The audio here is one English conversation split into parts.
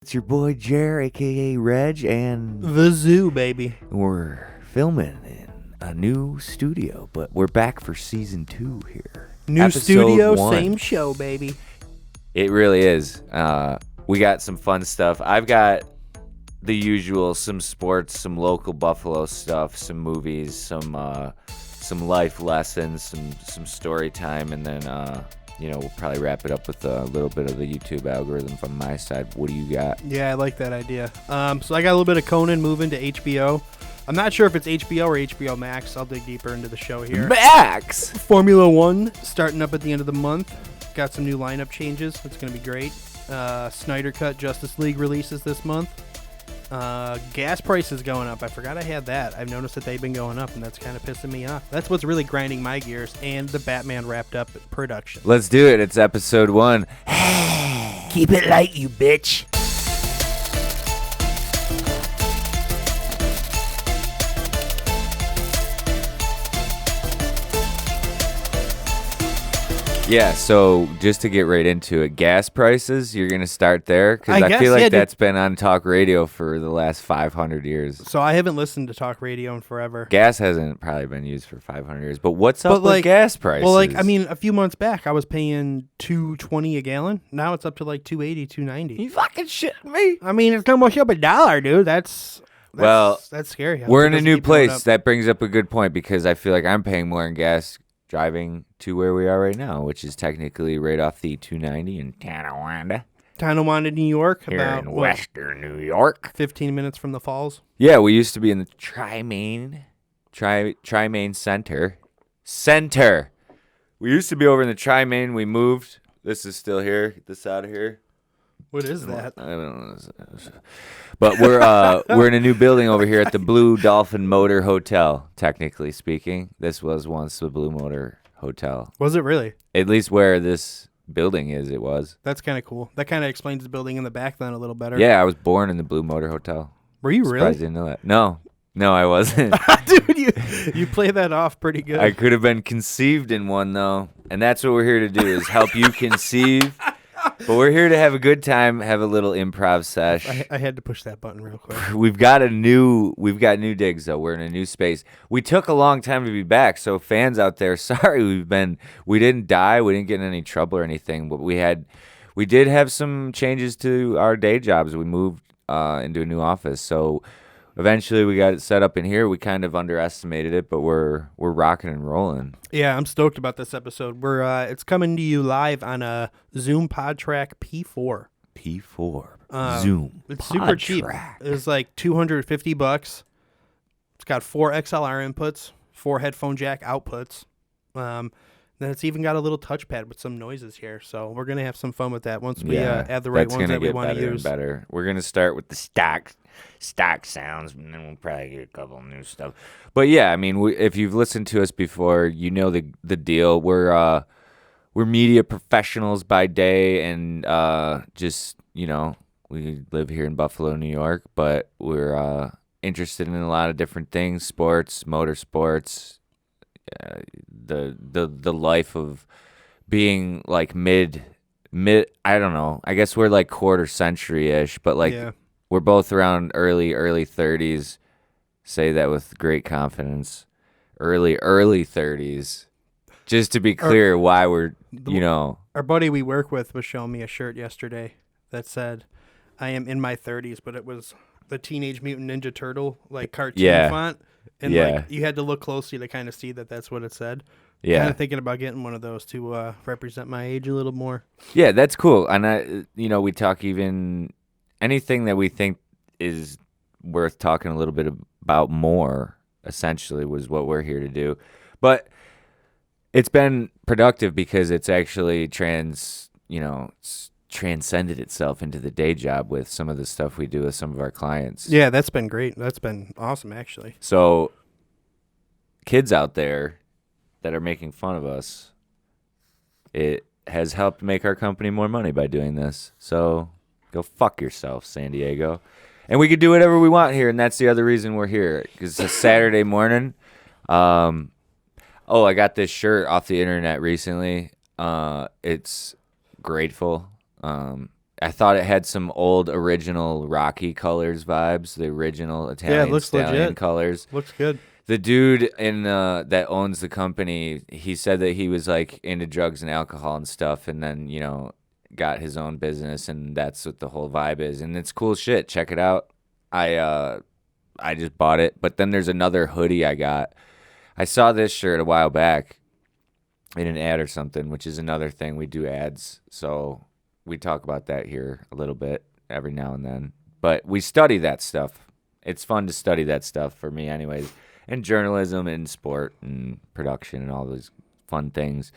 It's your boy Jer, aka Reg, and The Zoo, baby. we're filming in a new studio, but we're back for season 2 here. New Episode studio, 1. same show, baby. It really is. We got some fun stuff. I've got the usual, some sports, some local Buffalo stuff, some movies, some life lessons, some story time, and then we'll probably wrap it up with a little bit of the YouTube algorithm from my side. What do you got? Yeah, I like that idea. So I got a little bit of Conan moving to HBO. I'm not sure if it's HBO or HBO Max. I'll dig deeper into the show here. Max! Formula One starting up at the end of the month. Got some new lineup changes. It's going to be great. Snyder Cut Justice League releases this month. Gas prices going up. I forgot I had that. I've noticed that they've been going up, and that's kind of pissing me off. That's what's really grinding my gears. And the Batman wrapped up production. Let's do it. It's episode 1. Keep it light, you bitch. Yeah, so just to get right into it, gas prices, you're going to start there? Because I I guess, feel like yeah, dude. that's been on talk radio for the last 500 years. So I haven't listened to talk radio in forever. Gas hasn't probably been used for 500 years. But what's up But, with like- gas prices? Well, like, I mean, a few months back, I was paying $2.20 a gallon. Now it's up to like $2.80, $2.90. you fucking shitting me? I mean, it's almost up $1, dude. That's scary. We're in a It new doesn't keep going place. up. That brings up a good point because I feel like I'm paying more in gas driving to where we are right now, which is technically right off the 290 in Tonawanda Tonawanda, New York, here about in Western New York. 15 minutes from the falls. Yeah, we used to be in the Tri-Main Center. We used to be over in the Tri-Main. We moved. This is still here. Get this out of here. What is that? I don't know. But we're in a new building over here at the Blue Dolphin Motor Hotel, technically speaking. This was once the Blue Motor Hotel. Was it really? At least where this building is, it was. That's kind of cool. That kind of explains the building in the back then a little better. Yeah, I was born in the Blue Motor Hotel. Were you Surprised you didn't know that. No, I wasn't. Dude, you play that off pretty good. I could have been conceived in one, though. And that's what we're here to do, is help you conceive. But we're here to have a good time, have a little improv sesh. I had to push that button real quick. We've got new digs, though. We're in a new space. We took a long time to be back, so fans out there, sorry we didn't die, we didn't get in any trouble or anything, but we did have some changes to our day jobs. We moved into a new office, so eventually we got it set up in here. We kind of underestimated it, but we're rocking and rolling. Yeah, I'm stoked about this episode. It's coming to you live on a Zoom PodTrack P4. P4 Zoom. It's super cheap. PodTrack. It's like $250. It's got 4 XLR inputs, 4 headphone jack outputs. Then it's even got a little touchpad with some noises here. So we're gonna have some fun with that once we add the right that's ones gonna that we get want to better and use. better. We're gonna start with the stock sounds, and then we'll probably get a couple of new stuff. But yeah, I mean, if you've listened to us before, you know the deal. We're media professionals by day, and we live here in Buffalo, New York, but we're interested in a lot of different things: sports, motorsports, the life of being like mid. I don't know. I guess we're like quarter century ish, but like. Yeah. We're both around early 30s. Say that with great confidence. Early 30s. Just to be clear why we're, Our buddy we work with was showing me a shirt yesterday that said, "I am in my 30s," but it was the Teenage Mutant Ninja Turtle like cartoon font, and like you had to look closely to kind of see that that's what it said. Yeah. Kind of thinking about getting one of those to represent my age a little more. Yeah, that's cool. And we talk even anything that we think is worth talking a little bit about more, essentially, was what we're here to do. But it's been productive because it's actually transcended itself into the day job with some of the stuff we do with some of our clients. Yeah, that's been great. That's been awesome, actually. So kids out there that are making fun of us, it has helped make our company more money by doing this. So go fuck yourself, San Diego. And we can do whatever we want here, and that's the other reason we're here. Because it's a Saturday morning. I got this shirt off the internet recently. It's Grateful. I thought it had some old original Rocky colors vibes, the original Italian looks stallion legit. colors. Looks good. The dude in that owns the company, he said that he was like into drugs and alcohol and stuff, and then got his own business, and that's what the whole vibe is, and it's cool shit. Check it out. I just bought it, but then there's another hoodie I got. I saw this shirt a while back in an ad or something, which is another thing. We do ads, so we talk about that here a little bit every now and then. But we study that stuff. It's fun to study that stuff for me anyways. And journalism and sport and production and all those fun things.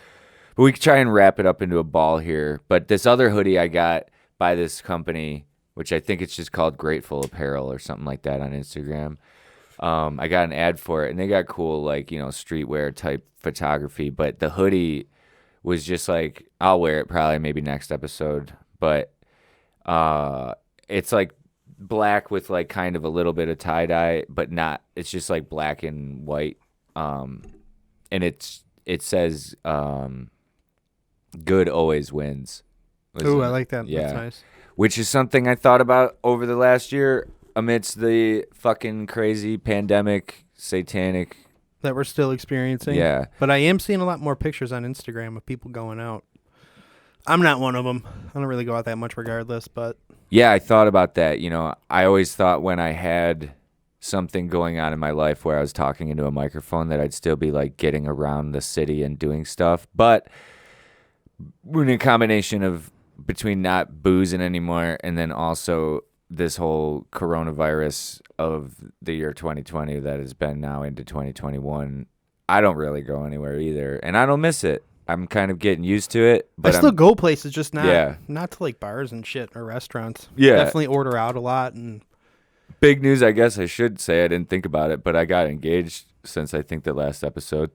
But we could try and wrap it up into a ball here. But this other hoodie I got by this company, which I think it's just called Grateful Apparel or something like that on Instagram. I got an ad for it, and they got cool, like, streetwear type photography. But the hoodie was just like, I'll wear it probably maybe next episode. But it's like black with like kind of a little bit of tie dye, but not. It's just like black and white, and it says "Good always wins." Ooh, I like that. Yeah. That's nice. Which is something I thought about over the last year amidst the fucking crazy pandemic, satanic. That we're still experiencing. Yeah. But I am seeing a lot more pictures on Instagram of people going out. I'm not one of them. I don't really go out that much regardless, but. Yeah, I thought about that. I always thought when I had something going on in my life where I was talking into a microphone that I'd still be like getting around the city and doing stuff. But in a combination of between not boozing anymore and then also this whole coronavirus of the year 2020 that has been now into 2021, I don't really go anywhere either, and I don't miss it. I'm kind of getting used to it, but I still go places, just not Yeah. not to like bars and shit or restaurants. Yeah. Definitely order out a lot. And big news, I guess I should say. I didn't think about it, but I got engaged since I think the last episode.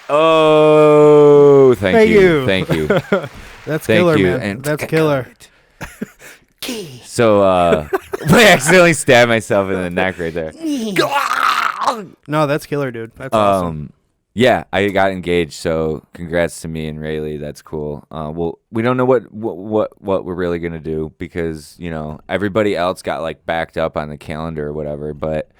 Oh, thank you. Thank you. That's Thank killer, you. man. And That's killer. So, I accidentally stabbed myself in the neck right there. No, that's killer, dude. That's awesome. Yeah, I got engaged, so congrats to me and Rayleigh. That's cool. Well, we don't know what we're really gonna do because everybody else got like backed up on the calendar or whatever. But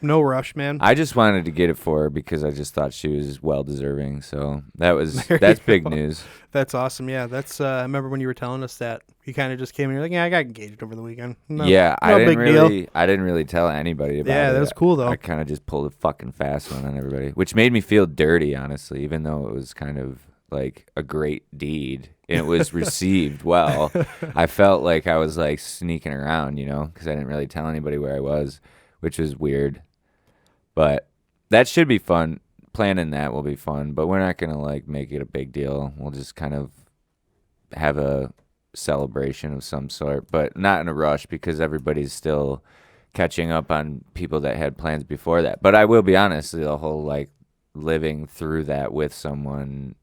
No rush, man. I just wanted to get it for her because I just thought she was well deserving. So that's There big you go. news. That's awesome. Yeah, that's. I remember when you were telling us that you kind of just came and you're like, yeah, I got engaged over the weekend. No, Yeah, no big deal. I didn't really tell anybody about it. Yeah, that was cool though. I kind of just pulled a fucking fast one on everybody, which made me feel dirty, honestly, even though it was kind of like a great deed and it was received well. I felt like I was like sneaking around, because I didn't really tell anybody where I was, which was weird. But that should be fun. Planning that will be fun, but we're not going to like make it a big deal. We'll just kind of have a celebration of some sort, but not in a rush because everybody's still catching up on people that had plans before that. But I will be honest, the whole like living through that with someone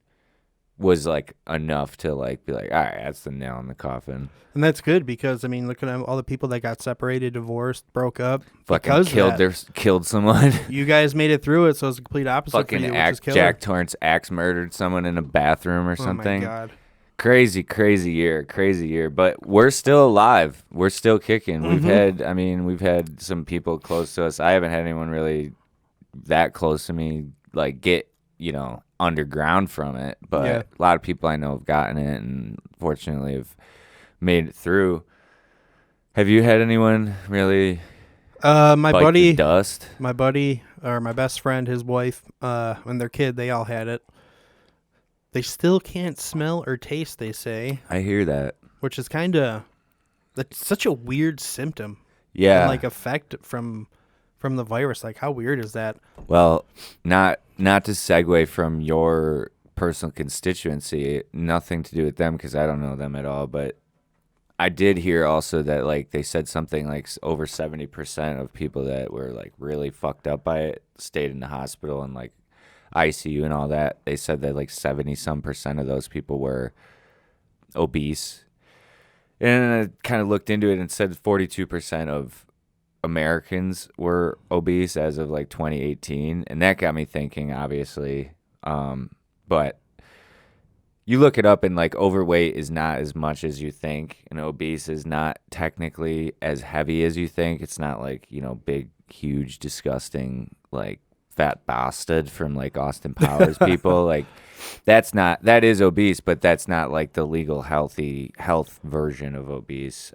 was like enough to like be like, all right, that's the nail in the coffin. And that's good because I mean, look at all the people that got separated, divorced, broke up. Fucking because of that. killed someone. You guys made it through it, so it's a complete opposite Fucking for you, which is killer. Jack Torrance axe murdered someone in a bathroom or something. Oh my god. Crazy year, but we're still alive. We're still kicking. We've had some people close to us. I haven't had anyone really that close to me like get, underground from it, but Yeah. a lot of people I know have gotten it and fortunately have made it through. Have you had anyone really My bite the buddy, dust? my buddy, or my best friend, his wife, and their kid, they all had it. They still can't smell or taste, they say, I hear that. which is that's such a weird symptom. Yeah. And, like effect from the virus. Like, how weird is that? Well, not to segue from your personal constituency, nothing to do with them because I don't know them at all, but I did hear also that like they said something like over 70% of people that were like really fucked up by it stayed in the hospital and like ICU and all that. They said that like 70% of those people were obese. And I kind of looked into it and said 42% of Americans were obese as of like 2018, and that got me thinking, obviously. But you look it up and like overweight is not as much as you think, and obese is not technically as heavy as you think. It's not like, big, huge, disgusting, like fat bastard from like Austin Powers people. Like that is obese, but that's not like the legal health version of obese.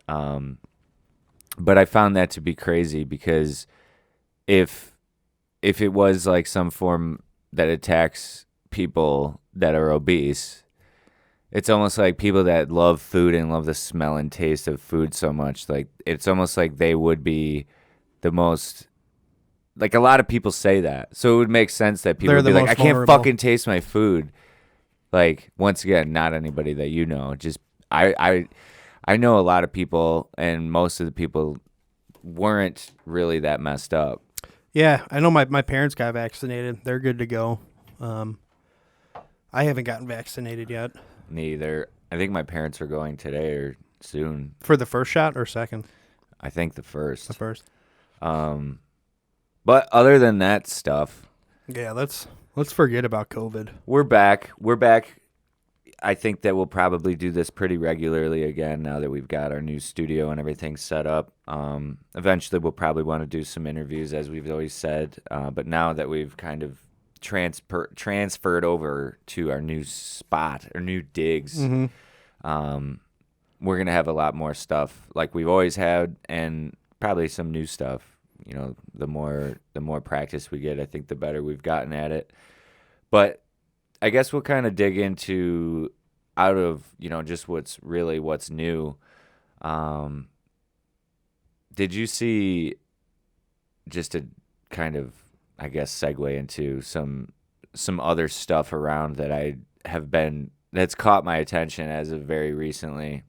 But I found that to be crazy because if it was like some form that attacks people that are obese, it's almost like people that love food and love the smell and taste of food so much. Like it's almost like they would be the most. Like a lot of people say that, so it would make sense that people They're would be the like, most "I can't vulnerable. fucking taste my food." Like once again, not anybody that you know. Just I know a lot of people, and most of the people weren't really that messed up. Yeah, I know my parents got vaccinated. They're good to go. I haven't gotten vaccinated yet. Neither. I think my parents are going today or soon. For the first shot or second? I think the first. The first. But other than that stuff, Yeah, let's forget about COVID. we're back. We're back. I think that we'll probably do this pretty regularly again now that we've got our new studio and everything set up. Eventually, we'll probably want to do some interviews, as we've always said. But now that we've kind of transferred over to our new spot, or new digs, we're going to have a lot more stuff like we've always had, and probably some new stuff. The more practice we get, I think the better we've gotten at it. But I guess we'll kind of dig into out of, just what's new. Did you see, just to kind of, I guess, segue into some other stuff around that that's caught my attention as of very recently.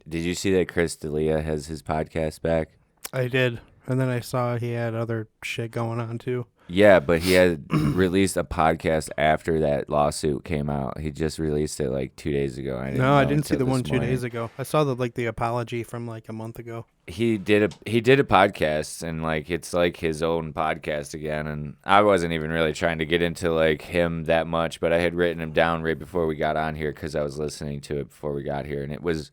Did you see that Chris D'Elia has his podcast back? I did. And then I saw he had other shit going on too. Yeah, but he had released a podcast after that lawsuit came out. He just released it like 2 days ago. I didn't see the one 2 days ago. I saw the apology from like a month ago. He did a podcast, and like it's like his own podcast again. And I wasn't even really trying to get into like him that much, but I had written him down right before we got on here because I was listening to it before we got here, and it was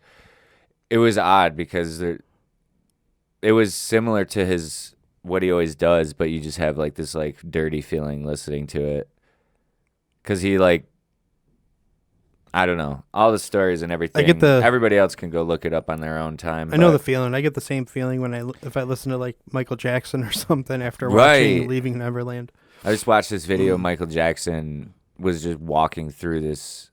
odd because it was similar to what he always does, but you just have like this like dirty feeling listening to it. Cause he like, I don't know, all the stories and everything. Everybody else can go look it up on their own time. I know the feeling. I get the same feeling if I listen to like Michael Jackson or something after watching Leaving Neverland. I just watched this video. Michael Jackson was just walking through this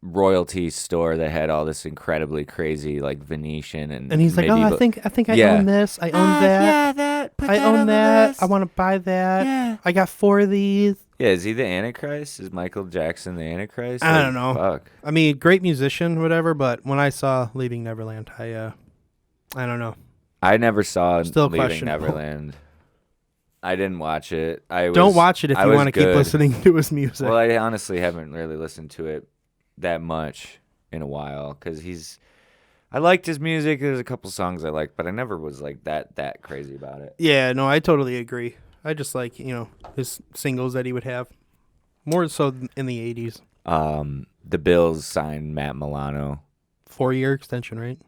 royalty store that had all this incredibly crazy like Venetian and he's like, medieval. I think I own this. I own that. Yeah, that. Put I that own on the that. list. I want to buy that. Yeah. I got 4 of these. Yeah, is he the Antichrist? Is Michael Jackson the Antichrist? I don't know. Fuck. I mean, great musician, whatever. But when I saw Leaving Neverland, I don't know. I never saw Still Leaving questionable. Neverland. I didn't watch it. Don't watch it if you want to keep listening to his music. Well, I honestly haven't really listened to it that much in a while because I liked his music. There's a couple songs I liked, but I never was like that crazy about it. Yeah, no, I totally agree. I just like, his singles that he would have. More so in the 80s. The Bills signed Matt Milano. 4-year extension, right?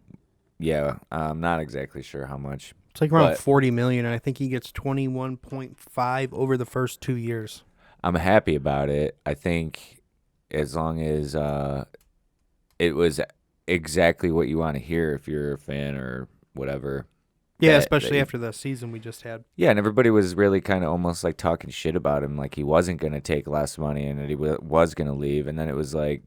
Yeah, I'm not exactly sure how much. It's like around $40 million, and I think he gets 21.5 over the first 2 years. I'm happy about it. I think as long as it was exactly what you want to hear if you're a fan or whatever. Yeah, especially after the season we just had. Yeah, and everybody was really kind of almost like talking shit about him, like he wasn't going to take less money and that he was going to leave. And then it was like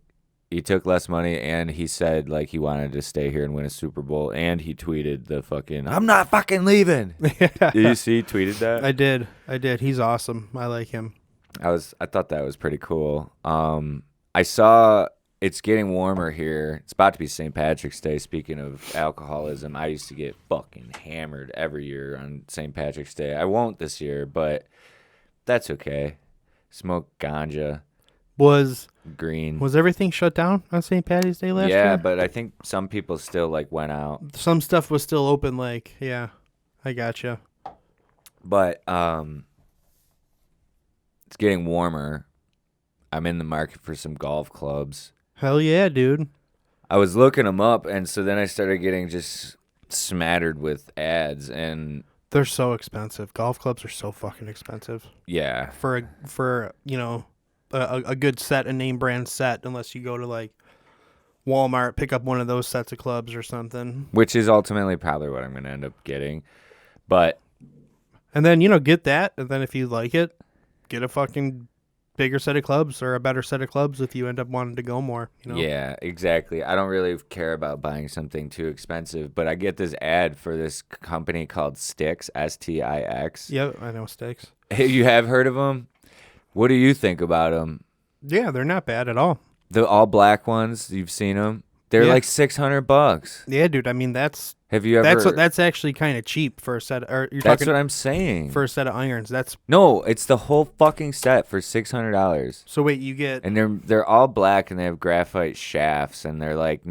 he took less money and he said like he wanted to stay here and win a Super Bowl. And he tweeted the fucking, I'm not fucking leaving. Did you see he tweeted that? I did. He's awesome. I like him. I thought that was pretty cool. I saw it's getting warmer here. It's about to be St. Patrick's Day. Speaking of alcoholism, I used to get fucking hammered every year on St. Patrick's Day. I won't this year, but that's okay. Smoke ganja. Was green. Was everything shut down on St. Patty's Day last year? Yeah, but I think some people still like went out. Some stuff was still open. Like, yeah, I gotcha. But it's getting warmer. I'm in the market for some golf clubs. Hell yeah, dude. I was looking them up, and so then I started getting just smattered with ads, and They're so expensive. Golf clubs are so fucking expensive yeah, for a good set, a name brand set. Unless you go to like Walmart, pick up one of those sets of clubs or something, which is ultimately probably what I'm going to end up getting. But and then get that, and then if you like it, get a fucking bigger set of clubs or a better set of clubs if you end up wanting to go more. yeah, exactly. I don't really care about buying something too expensive, but I get this ad for this company called Stix, Stix. Yep, I know Sticks. You have heard of them? What do you think about them? Yeah, they're not bad at all. The all black ones, you've seen them? They're Yeah. like $600. Yeah, dude. I mean, that's Have you ever? that's actually kind of cheap for a set. Or you're That's talking what I'm saying. for a set of irons. That's No, it's the whole fucking set for $600. so. Wait, you get And they're all black and they have graphite shafts and they're like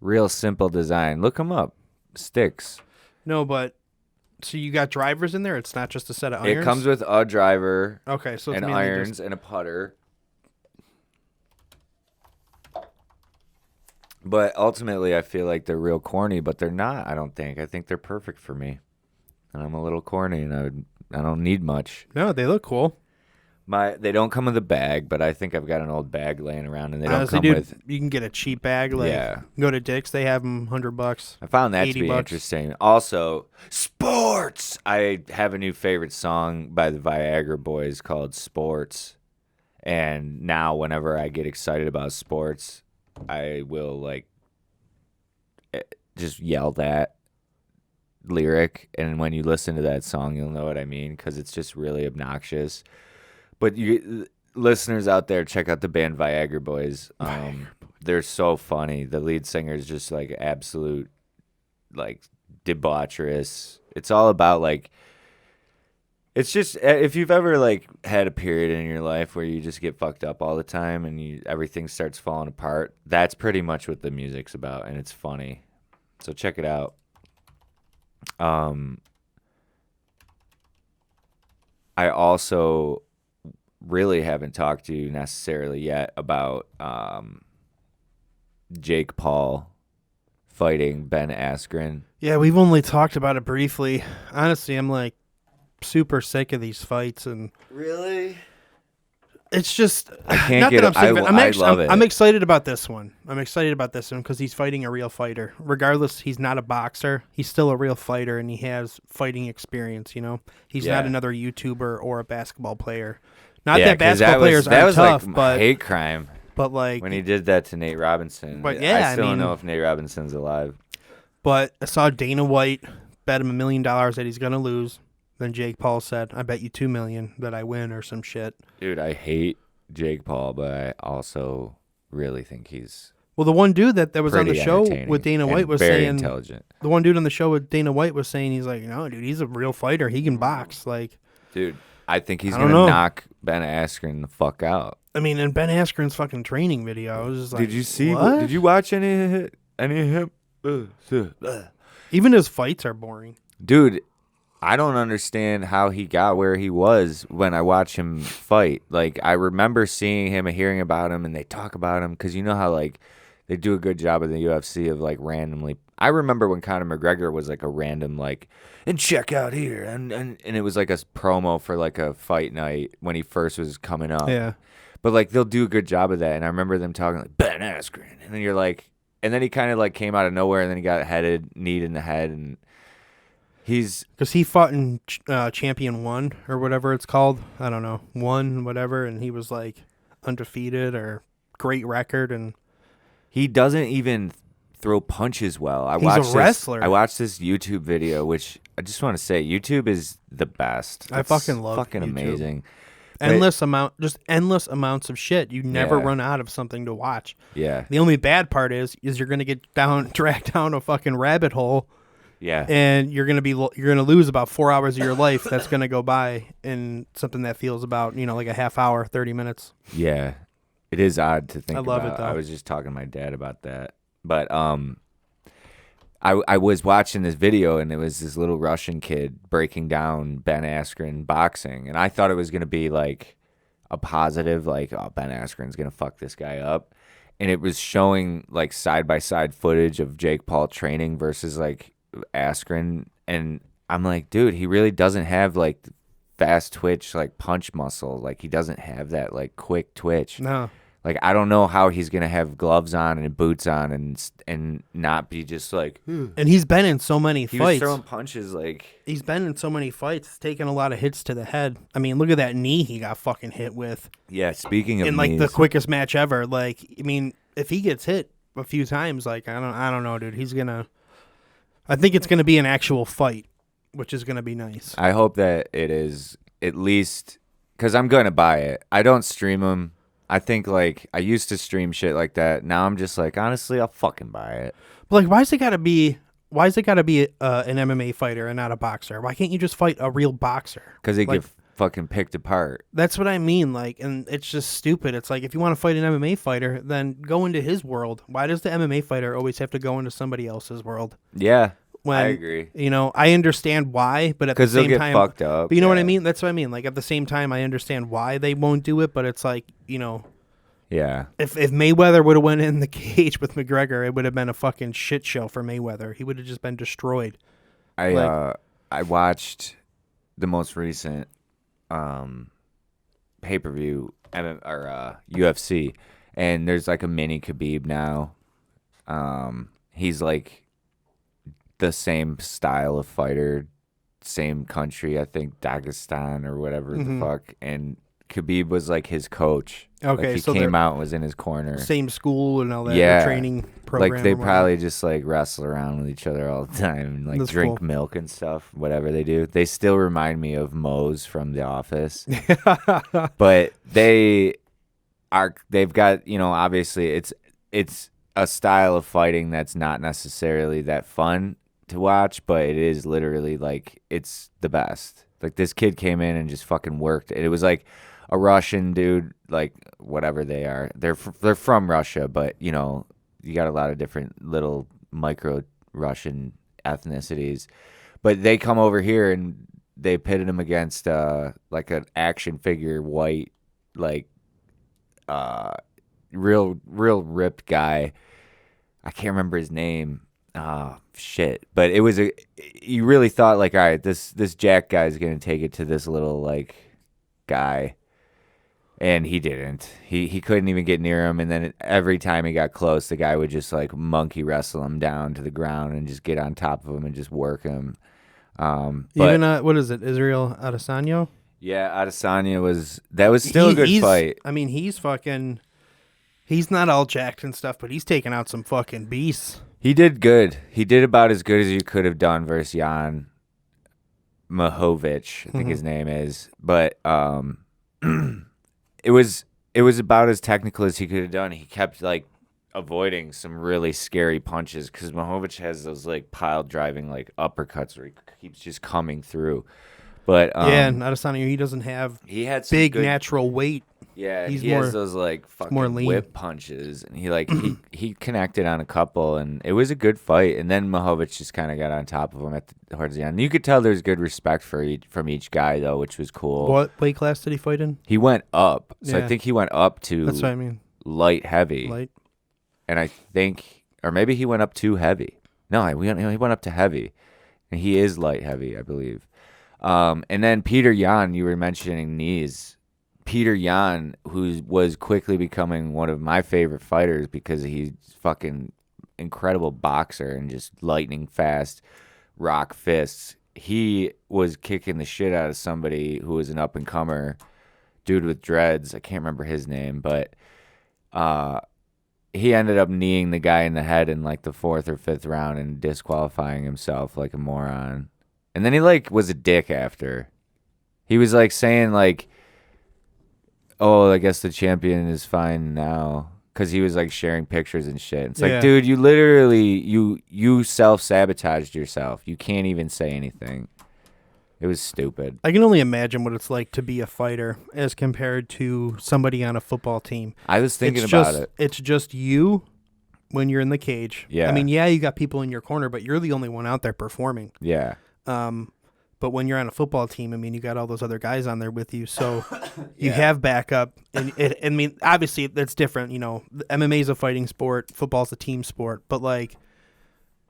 real simple design. Look them up. Sticks. no, but so you got drivers in there. It's not just a set of irons. It comes with a driver Okay, so it's and mainly irons just- and a putter. But ultimately, I feel like they're real corny, but they're not. I don't think. I think they're perfect for me. And I'm a little corny, and I don't need much. No, they look cool. They don't come with a bag, but I think I've got an old bag laying around, and they don't Honestly, come dude, with. you can get a cheap bag. Like, Yeah. go to Dick's. They have them $100. I found that to 80 be bucks. interesting. Also, sports. I have a new favorite song by the Viagra Boys called "Sports," and now whenever I get excited about sports, I will just yell that lyric, and when you listen to that song, you'll know what I mean because it's just really obnoxious. But you listeners out there, check out the band Viagra Boys. They're so funny. The lead singer is just like absolute, like debaucherous. It's all about like. It's just if you've ever like had a period in your life where you just get fucked up all the time and everything starts falling apart. That's pretty much what the music's about, and it's funny. So check it out. I also really haven't talked to you necessarily yet about Jake Paul fighting Ben Askren. Yeah, we've only talked about it briefly. Honestly, I'm like super sick of these fights, and Really? it's just I can't not get that I'm it. sick of it. I love it. I'm excited about this one. I'm excited about this one because he's fighting a real fighter. Regardless, he's not a boxer. He's still a real fighter, and he has fighting experience. He's not Yeah. another YouTuber or a basketball player. Not Yeah, that 'cause basketball players that aren't was tough, like but hate crime like when he did that to Nate Robinson. But yeah, I still I mean- don't know if Nate Robinson's alive. But I saw Dana White bet him $1 million that he's gonna lose. Then Jake Paul said, "I bet you $2 million that I win," or some shit. Dude, I hate Jake Paul, but I also really think he's Well, the one dude that was on the pretty show entertaining with Dana and White was very saying, intelligent. the one dude on the show with Dana White was saying, he's like, no, dude, he's a real fighter. He can box. Like, Dude, I think he's I don't gonna know. knock Ben Askren the fuck out. I mean, in Ben Askren's fucking training video, I was just like, Did you see? what? Did you watch any of him? Even his fights are boring. Dude, I don't understand how he got where he was when I watch him fight. Like, I remember seeing him and hearing about him, and they talk about him because you know how like they do a good job in the UFC of like randomly. I remember when Conor McGregor was like a random like, and check out here, and it was like a promo for like a fight night when he first was coming up. Yeah. But like they'll do a good job of that, and I remember them talking like Ben Askren, and then you're like, and then he kind of like came out of nowhere, and then he got kneed in the head, and he's Because he fought in Champion 1 or whatever it's called. I don't know. 1, whatever. And he was like undefeated or great record. And he doesn't even throw punches well. He's a wrestler. I watched this YouTube video, which I just want to say, YouTube is the best. I It's fucking love fucking YouTube. amazing. endless amounts of shit. You never Yeah. run out of something to watch. Yeah, The only bad part is you're gonna get dragged down a fucking rabbit hole, yeah. and you're gonna lose about 4 hours of your life. That's gonna go by in something that feels about like a half hour, 30 minutes. Yeah, it is odd to think I love about. it, though. I was just talking to my dad about that, but I was watching this video and it was this little Russian kid breaking down Ben Askren boxing, and I thought it was gonna be like a positive, like, oh, Ben Askren's gonna fuck this guy up, and it was showing like side by side footage of Jake Paul training versus like Askren, and I'm like, dude, he really doesn't have like fast twitch, like punch muscle. Like he doesn't have that like quick twitch. No. Like I don't know how he's gonna have gloves on and boots on and not be just like. And he's been in so many He was fights. throwing punches like. He's been in so many fights, taking a lot of hits to the head. I mean, look at that knee he got fucking hit with Yeah, speaking of in like the knees, quickest match ever. Like, I mean, if he gets hit a few times, like I don't know, dude. I think it's gonna be an actual fight, which is gonna be nice. I hope that it is at least because I'm gonna buy it. I don't stream them. I think like I used to stream shit like that. Now I'm just like honestly, I'll fucking buy it. But like, why is it gotta be an MMA fighter and not a boxer? Why can't you just fight a real boxer? Because they Like, get fucking picked apart. That's what I mean. Like, and it's just stupid. It's like if you want to fight an MMA fighter, then go into his world. Why does the MMA fighter always have to go into somebody else's world? Yeah, When, I agree. You know, I understand why, but at the Because they'll same get time, fucked up. but you know what I yeah. mean? That's what I mean. Like at the same time, I understand why they won't do it, but it's like, you know, Yeah. if Mayweather would have went in the cage with McGregor, it would have been a fucking shit show for Mayweather. He would have just been destroyed. I watched the most recent pay-per-view or UFC, and there's like a mini Khabib now. He's like the same style of fighter, same country, I think Dagestan or whatever the fuck, and Khabib was like his coach. Okay, like he so came they're out and was in his corner. Same school and all that, Yeah, training program. Like they and whatnot. probably just like wrestle around with each other all the time and like That's drink cool. milk and stuff, whatever they do. They still remind me of Moe's from The Office. But they've got, you know, obviously it's a style of fighting that's not necessarily that fun to watch, but it is literally like it's the best. Like this kid came in and just fucking worked. It was like a Russian dude, like whatever they are. They're from Russia, but you know, you got a lot of different little micro Russian ethnicities. But they come over here and they pitted him against like an action figure white, like real ripped guy. I can't remember his name. Shit. But it was you really thought like, all right, this Jack guy is gonna take it to this little like guy. And he didn't. He couldn't even get near him. And then every time he got close, the guy would just like monkey wrestle him down to the ground and just get on top of him and just work him. But Even what is it, Israel Adesanya? yeah, Adesanya was still a good he's- fight. I mean, he's not all jacked and stuff, but he's taking out some fucking beasts. He did good. He did about as good as you could have done versus Jan Mahovich, I think his name is. But it was about as technical as he could have done. He kept like avoiding some really scary punches because Mahovich has those like pile driving like uppercuts where he keeps just coming through. But Yeah, and Adesanya, he doesn't have he had some big good, natural weight. yeah, he's he more- has those like fucking more lean. whip punches, and he like he connected on a couple, and it was a good fight. And then Mahovich just kind of got on top of him towards the end. You could tell there's good respect from each guy though, which was cool. What weight class did he fight in? He went up, so I Yeah. think he went up to That's what I mean. light heavy, Light. and I think, or maybe he went up too heavy. No, he went up to heavy, and he is light heavy, I believe. And then Peter Yan, you were mentioning knees. Peter Yan, who was quickly becoming one of my favorite fighters because he's fucking incredible boxer and just lightning fast, rock fists. He was kicking the shit out of somebody who was an up and comer, dude with dreads. I can't remember his name, but he ended up kneeing the guy in the head in like the 4th or 5th round and disqualifying himself like a moron. And then he like was a dick after. He was like saying like, "Oh, I guess the champion is fine now," because he was like sharing pictures and shit. It's Yeah. like, dude, you literally you self-sabotaged yourself. You can't even say anything. It was stupid. I can only imagine what it's like to be a fighter as compared to somebody on a football team. I was thinking it's about just, it. It's just you when you're in the cage. Yeah. I mean, yeah, you got people in your corner, but you're the only one out there performing. Yeah. But when you're on a football team, I mean, you got all those other guys on there with you, so you Yeah. have backup. And I mean, obviously that's different. You know, MMA is a fighting sport, football's a team sport. But like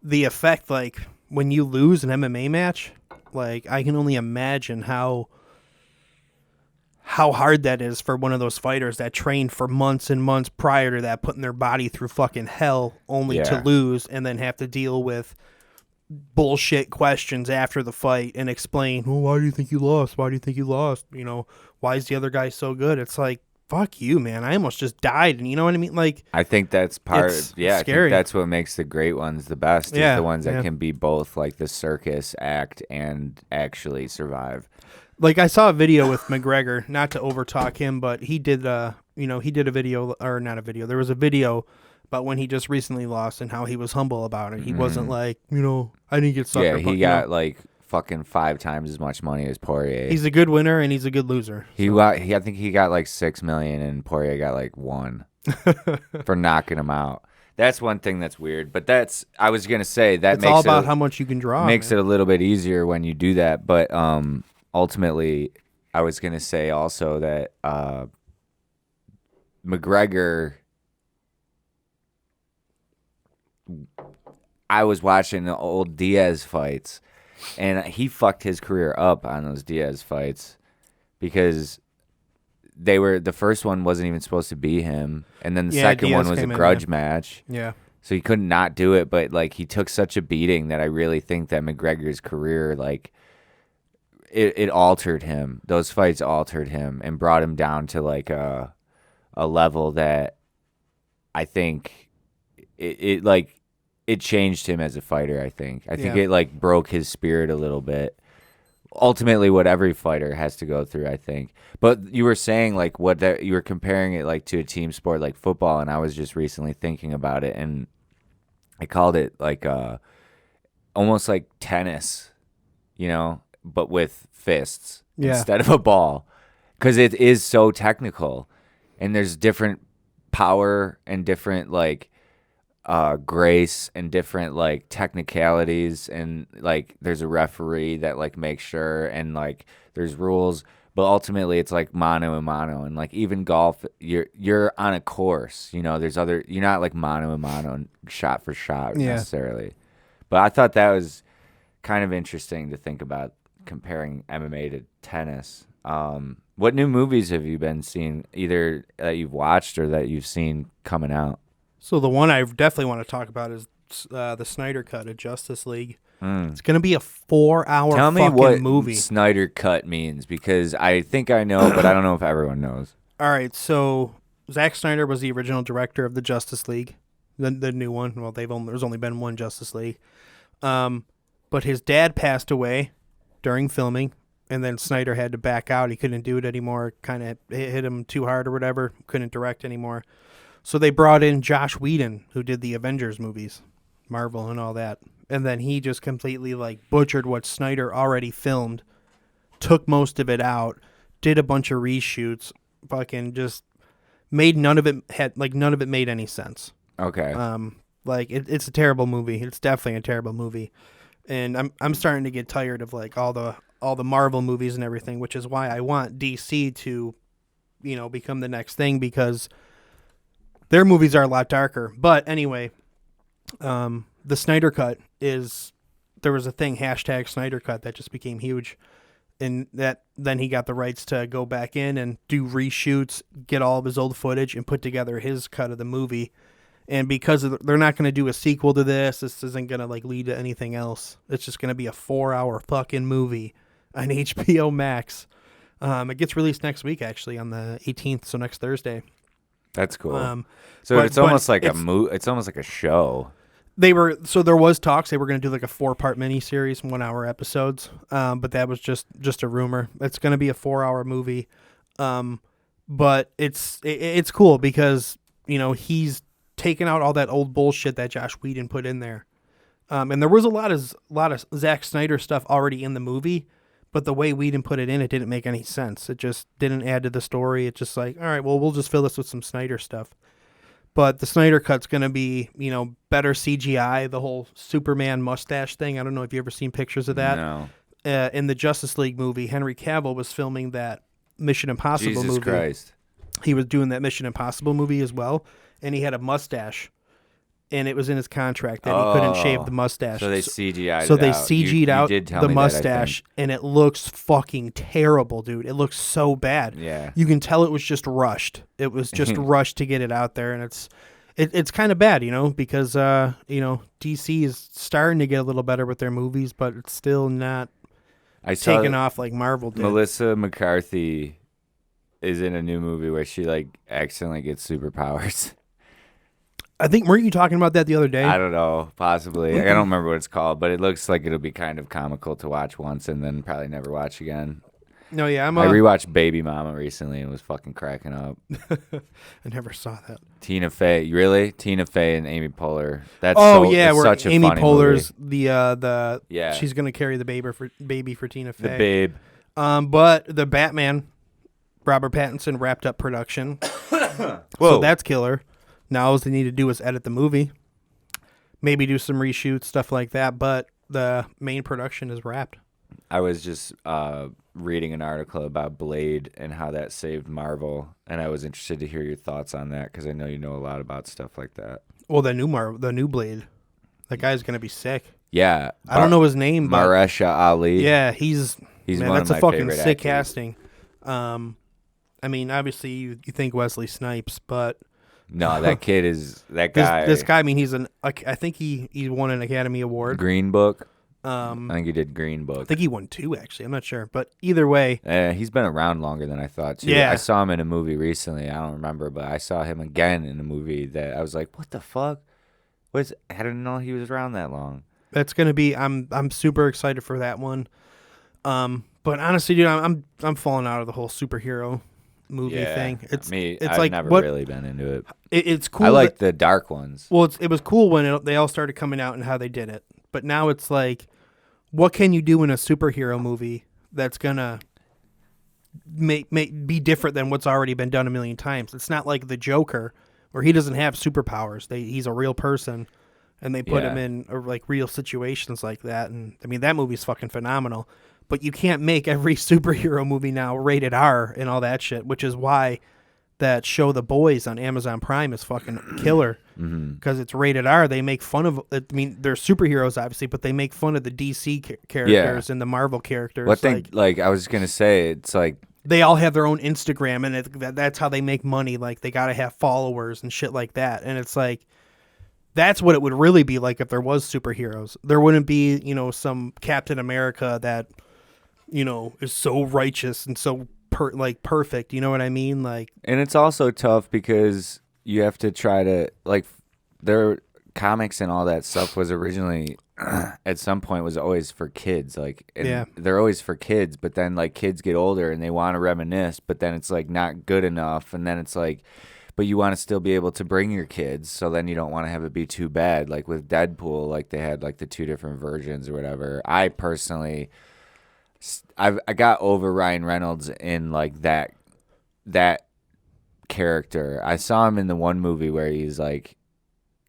the effect, like when you lose an MMA match, like I can only imagine how hard that is for one of those fighters that trained for months and months prior to that, putting their body through fucking hell only to Yeah. lose and then have to deal with bullshit questions after the fight and explain, well, why do you think you lost? Why do you think you lost? You know, why is the other guy so good? It's like, fuck you, man. I almost just died. And you know what I mean? Like, I think that's part. It's Yeah, I scary. think that's what makes the great ones the best. Yeah, Is the ones that yeah. can be both like the circus act and actually survive. like I saw a video with McGregor, not to overtalk him, but he did, he did a video, or not a video. There was a video about when he just recently lost and how he was humble about it. He wasn't like, I didn't get sucker Yeah, punched, he got like fucking 5 times as much money as Poirier. He's a good winner and he's a good loser. I think he got like 6 million and Poirier got like 1 for knocking him out. That's one thing that's weird, but I was gonna say that It's makes all it about how much you can draw. makes man. it a little bit easier when you do that. But ultimately, I was gonna say also that McGregor. I was watching the old Diaz fights, and he fucked his career up on those Diaz fights because the first one wasn't even supposed to be him, and then the Yeah, second Diaz one was a came in, grudge yeah. match. Yeah. So he could not do it, but like he took such a beating that I really think that McGregor's career, like it altered him. Those fights altered him and brought him down to like a level that I think it changed him as a fighter. I think Yeah. it like broke his spirit a little bit. Ultimately, what every fighter has to go through, I think. But you were saying like you were comparing it like to a team sport like football, and I was just recently thinking about it, and I called it like almost like tennis, but with fists Yeah. instead of a ball, because it is so technical, and there's different power and different like grace and different like technicalities, and like there's a referee that like makes sure, and like there's rules, but ultimately it's like mano and mano, and like even golf, you're on a course, you're not like mano and mano and shot for shot Yeah. necessarily. But I thought that was kind of interesting to think about comparing MMA to tennis. What new movies have you been seeing, either that you've watched or that you've seen coming out? So the one I definitely want to talk about is the Snyder Cut of Justice League. Mm. It's going to be a 4-hour Tell me fucking what movie. Snyder Cut means, because I think I know, but I don't know if everyone knows. All right, so Zack Snyder was the original director of the Justice League, the new one. Well, there's only been one Justice League. But his dad passed away during filming, and then Snyder had to back out. He couldn't do it anymore. Kind of hit him too hard or whatever. Couldn't direct anymore. So they brought in Josh Whedon, who did the Avengers movies, Marvel and all that. And then he just completely like butchered what Snyder already filmed, took most of it out, did a bunch of reshoots, fucking just made none of it made any sense. Okay. It's a terrible movie. It's definitely a terrible movie. And I'm starting to get tired of like all the Marvel movies and everything, which is why I want DC to, become the next thing, because their movies are a lot darker. But anyway, the Snyder Cut there was a thing, hashtag Snyder Cut, that just became huge. And then he got the rights to go back in and do reshoots, get all of his old footage, and put together his cut of the movie. And because they're not going to do a sequel to this isn't going to like lead to anything else. It's just going to be a 4-hour fucking movie on HBO Max. It gets released next week, actually, on the 18th, so next Thursday. That's cool. but it's almost like it's- it's almost like a show. There was talks they were going to do like a 4-part miniseries, 1-hour episodes, but that was just a rumor. It's going to be a 4-hour movie, but it's cool because he's taken out all that old bullshit that Josh Whedon put in there, and there was a lot of Zack Snyder stuff already in the movie, but the way Whedon put it in, it didn't make any sense. It just didn't add to the story. It's just like, all right, well, we'll just fill this with some Snyder stuff. But the Snyder Cut's going to be, better CGI, the whole Superman mustache thing. I don't know if you ever seen pictures of that. No. in the Justice League movie, Henry Cavill was filming that Mission Impossible Jesus movie. Christ. He was doing that Mission Impossible movie as well, and he had a mustache, and it was in his contract that he couldn't shave the mustache. So they CGI'd So it they out. CG'd out you did tell the me that, I mustache, and it looks fucking terrible, dude. It looks so bad. Yeah. You can tell it was just rushed. It was just rushed to get it out there, and it's kind of bad, because DC is starting to get a little better with their movies, but it's still not I saw taking off like Marvel did. Melissa McCarthy is in a new movie where she like accidentally gets superpowers. I think, weren't you talking about that the other day? I don't know, possibly. I don't remember what it's called, but it looks like it'll be kind of comical to watch once and then probably never watch again. No, yeah, I rewatched Baby Mama recently and was fucking cracking up. I never saw that. Tina Fey, really? Tina Fey and Amy Poehler. That's where such a Amy funny Poehler's movie. the she's gonna carry the baby for Tina Fey. The babe. But the Batman, Robert Pattinson wrapped up production. Whoa. So that's killer. Now all they need to do is edit the movie, maybe do some reshoots, stuff like that. But the main production is wrapped. I was just reading an article about Blade and how that saved Marvel, and I was interested to hear your thoughts on that because I know you know a lot about stuff like that. Well, the new Blade, that guy's gonna be sick. Yeah, I don't know his name, but Mahershala Ali. yeah, he's man, one that's of a my fucking favorite sick actors. casting. I mean, obviously you think Wesley Snipes, but No, that kid is that guy. this guy. I mean, I think he won an Academy Award. Green Book. I I think he did Green Book. think he won 2 actually. I'm not sure, but either way, He's been around longer than I thought too. Yeah. I saw him in a movie recently. I don't remember, but I saw him again in a movie that I was like, "What the fuck?" I didn't know he was around that long. that's gonna be. I'm super excited for that one. But honestly, dude, I'm falling out of the whole superhero movie thing. It's I've like never what really been into it. it's cool. I like the dark ones. Well, it was cool when they all started coming out and how they did it. But now it's like, what can you do in a superhero movie that's gonna be different than what's already been done a million times? It's not like the Joker, where he doesn't have superpowers. He's a real person, and they put him in like real situations like that. And I mean, that movie's fucking phenomenal. But you can't make every superhero movie now rated R and all that shit, which is why that show The Boys on Amazon Prime is fucking killer. Because it's rated R. They make fun of, I mean, they're superheroes obviously, but they make fun of the DC characters and the Marvel characters. What like I was gonna say, it's like they all have their own Instagram, and that's how they make money. Like, they gotta have followers and shit like that. And it's like, that's what it would really be like if there was superheroes. There wouldn't be, some Captain America that, is so righteous and so perfect. You know what I mean? Like, and it's also tough because you have to try to like their comics and all that stuff was originally at some point was always for kids. Like, and they're always for kids, but then like kids get older and they want to reminisce, but then it's like not good enough, and then it's like, but you want to still be able to bring your kids, so then you don't want to have it be too bad. Like with Deadpool, like they had like the 2 different versions or whatever. I personally, I got over Ryan Reynolds in like that character. I saw him in the one movie where he's like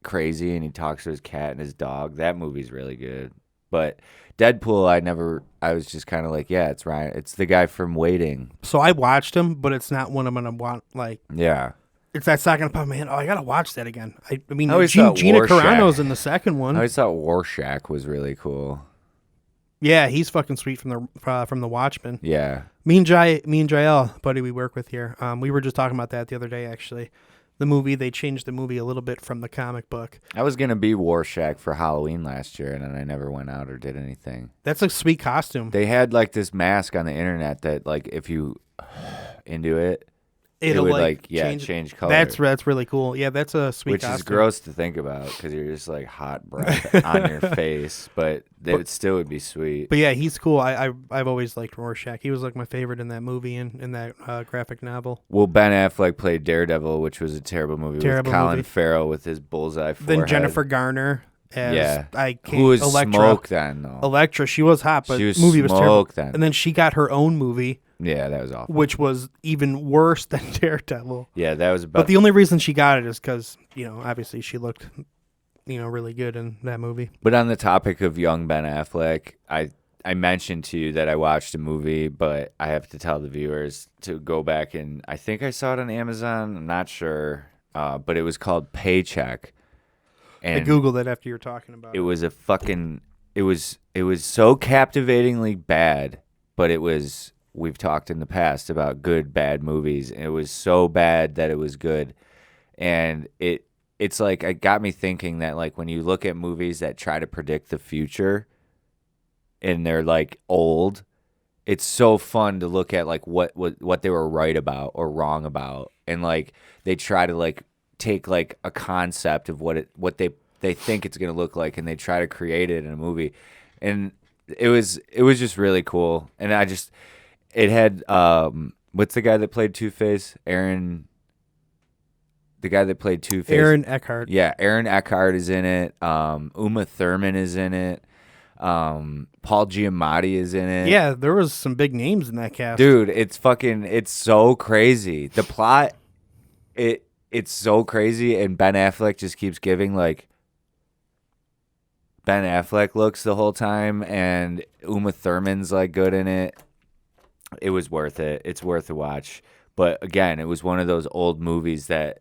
crazy and he talks to his cat and his dog. That movie's really good. But Deadpool, I was just kind of like, yeah, it's Ryan. It's the guy from Waiting. so I watched him, but it's not one I'm gonna want. Like, Yeah. it's that second pop, man. Oh, I gotta watch that again. I mean, I always thought Gina Rorschach- Carano's in the second I one. always thought Rorschach was really cool. Yeah, he's fucking sweet from the Watchmen. Yeah. Me and Jael, buddy, we work with here. We were just talking about that the other day, actually. The movie, they changed the movie a little bit from the comic book. I was going to be Rorschach for Halloween last year, and then I never went out or did anything. That's a sweet costume. They had like this mask on the internet that like if you into it, It'll would like change color. That's really cool. Yeah, that's a sweet Which costume. is gross to think about because you're just like hot breath on your face, but it still would be sweet. But yeah, he's cool. I've always liked Rorschach. He was like my favorite in that movie and in that graphic novel. Well, Ben Affleck played Daredevil, which was a terrible movie with Colin Farrell with his bullseye forehead. Then Jennifer Garner as who was Elektra. smoke then though. Elektra, she was hot, but She was movie was terrible. smoke then. And then she got her own movie, Yeah, that was awful. which was even worse than Daredevil. Yeah, that was about. But the only reason she got it is because, obviously she looked, really good in that movie. But on the topic of young Ben Affleck, I mentioned to you that I watched a movie, but I have to tell the viewers to go back and I think I saw it on Amazon. I'm not sure, but it was called Paycheck. I And googled it after you were talking about it was a fucking it was so captivatingly bad, but we've talked in the past about good bad movies, and it was so bad that it was good. And it's like it got me thinking that like when you look at movies that try to predict the future and they're like old, it's so fun to look at like what they were right about or wrong about, and like they try to like take like a concept of what they think it's gonna look like, and they try to create it in a movie, and it was just really cool. And it had what's the guy that played Two-Face? The guy that played Two-Face. Aaron Eckhart. Yeah, Aaron Eckhart is in it. Uma Thurman is in it. Paul Giamatti is in it. Yeah, there was some big names in that cast. Dude, it's so crazy. The plot, it's so crazy, and Ben Affleck just keeps giving like Ben Affleck looks the whole time, and Uma Thurman's like good in it. It was worth it. It's worth a watch. But again, it was one of those old movies that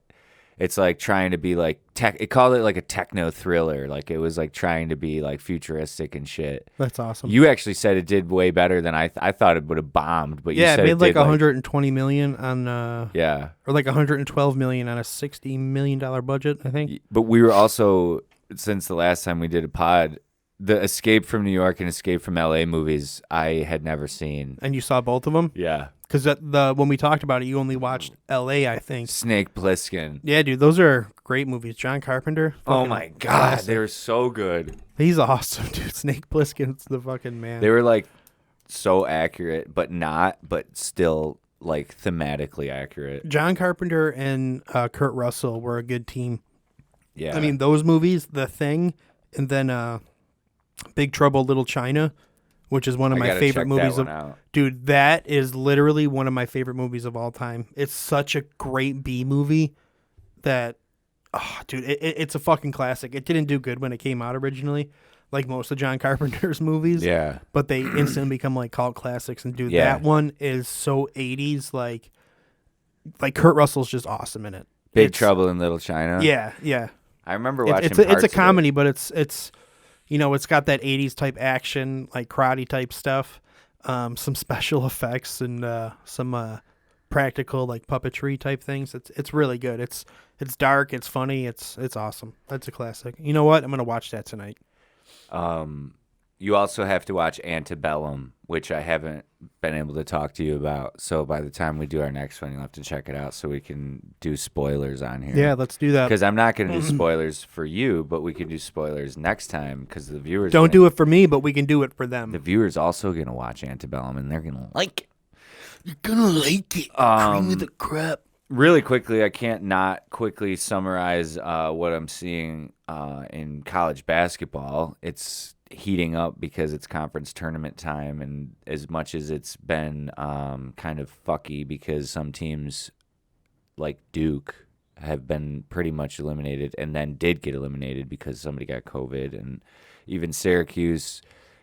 it's like trying to be like it called it like a techno thriller. Like it was like trying to be like futuristic and shit. That's awesome. You actually said it did way better than I thought it would have bombed, but you yeah, said it made like did, 120 million on yeah, or like 112 million on a $60 million budget, I think. But we were also, since the last time we did a pod, the Escape from New York and Escape from LA movies I had never seen. And you saw both of them? Yeah. Because when we talked about it, you only watched LA, I think. Snake Plissken. Yeah, dude, those are great movies. John Carpenter. Oh my God, classic. they were so good. He's awesome, dude. Snake Plissken's the fucking man. They were like so accurate, but still like thematically accurate. John Carpenter and Kurt Russell were a good team. Yeah. I mean, those movies, The Thing, and then Big Trouble Little China, which is one of my favorite movies dude, that is literally one of my favorite movies of all time. It's such a great B movie that dude, it's a fucking classic. It didn't do good when it came out originally, like most of John Carpenter's movies. Yeah. But they instantly become like cult classics, and dude, Yeah. that one is so 80s, like Kurt Russell's just awesome in it. Big Trouble in Little China. Yeah. I remember watching it's a parts of comedy, it. but it's it's got that 80s type action, like karate type stuff, some special effects and some practical like puppetry type things. It's really good. It's dark, it's funny, it's awesome. That's a classic. You know what? I'm gonna watch that tonight. You also have to watch Antebellum, which I haven't been able to talk to you about. So by the time we do our next one, you'll have to check it out so we can do spoilers on here. Yeah, let's do that. Because I'm not going to do spoilers for you, but we can do spoilers next time because the viewers don't do it for me, but we can do it for them. The viewers also going to watch Antebellum, and they're going to like it. You're gonna like it. Cream of the crap. Really quickly, I can't not quickly summarize what I'm seeing in college basketball. It's heating up because it's conference tournament time, and as much as it's been kind of fucky because some teams like Duke have been pretty much eliminated and then did get eliminated because somebody got COVID, and even Syracuse,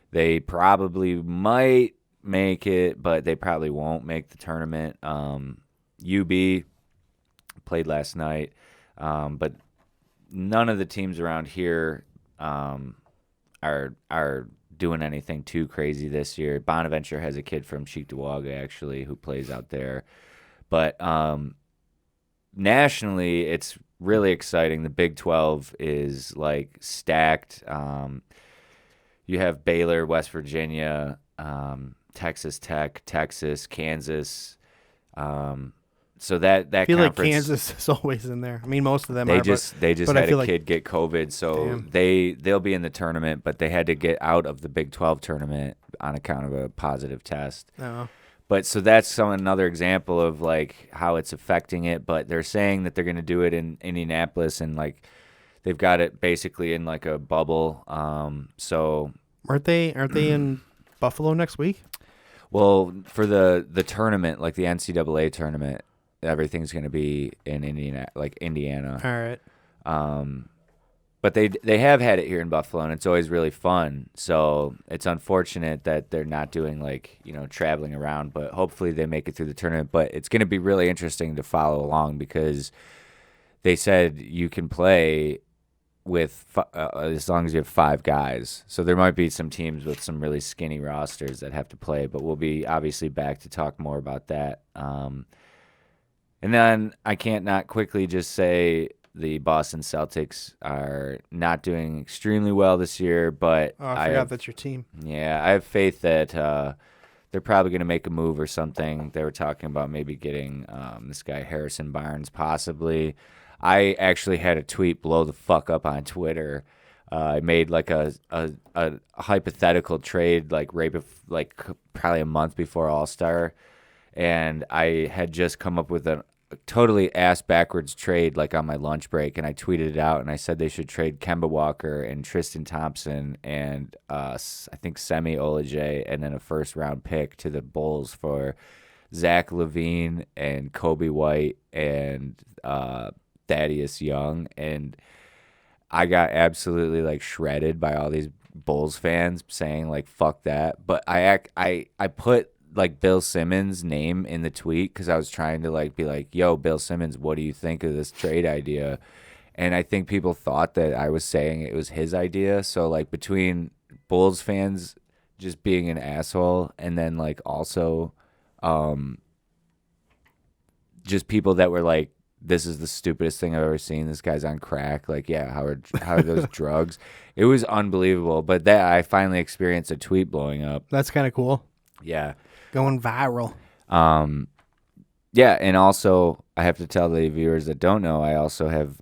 they probably might make it, but they probably won't make the tournament. UB played last night, but none of the teams around here are doing anything too crazy this year. Bonaventure has a kid from Cheektowaga actually who plays out there, but nationally it's really exciting. The Big 12 is like stacked. You have Baylor, West Virginia, Texas Tech, Texas, Kansas. So that I feel conference, like Kansas is always in there. I mean, most of them they are. just but I had feel a like, kid get COVID, so Damn. they'll be in the tournament, but they had to get out of the Big 12 tournament on account of a positive test. no. But so that's another example of like how it's affecting it. But they're saying that they're going to do it in Indianapolis, and like they've got it basically in like a bubble. So Aren't they in Buffalo next week? well, for the tournament, like the NCAA tournament, everything's going to be in Indiana. All right. but they have had it here in Buffalo, and it's always really fun. So it's unfortunate that they're not doing like traveling around, but hopefully they make it through the tournament. But it's going to be really interesting to follow along because they said you can play with as long as you have 5 guys. So there might be some teams with some really skinny rosters that have to play, but we'll be obviously back to talk more about that. And then I can't not quickly just say the Boston Celtics are not doing extremely well this year, but Oh, I forgot that's your team. Yeah, I have faith that they're probably going to make a move or something. They were talking about maybe getting this guy Harrison Barnes possibly. I actually had a tweet blow the fuck up on Twitter. I made like a hypothetical trade like probably a month before All-Star, and I had just come up with a totally ass backwards trade like on my lunch break, and I tweeted it out and I said they should trade Kemba Walker and Tristan Thompson and I think Semi Ojeleye and then a first round pick to the Bulls for Zach LaVine and Kobe White and Thaddeus Young, and I got absolutely like shredded by all these Bulls fans saying like fuck that. But I put like Bill Simmons' name in the tweet because I was trying to like be like, yo, Bill Simmons, what do you think of this trade idea? And I think people thought that I was saying it was his idea. So like between Bulls fans just being an asshole and then like also just people that were like, this is the stupidest thing I've ever seen. This guy's on crack. Like, yeah, how are those drugs? It was unbelievable. But that I finally experienced a tweet blowing up. That's kind of cool. Yeah. Going viral. Yeah, and also I have to tell the viewers that don't know, I also have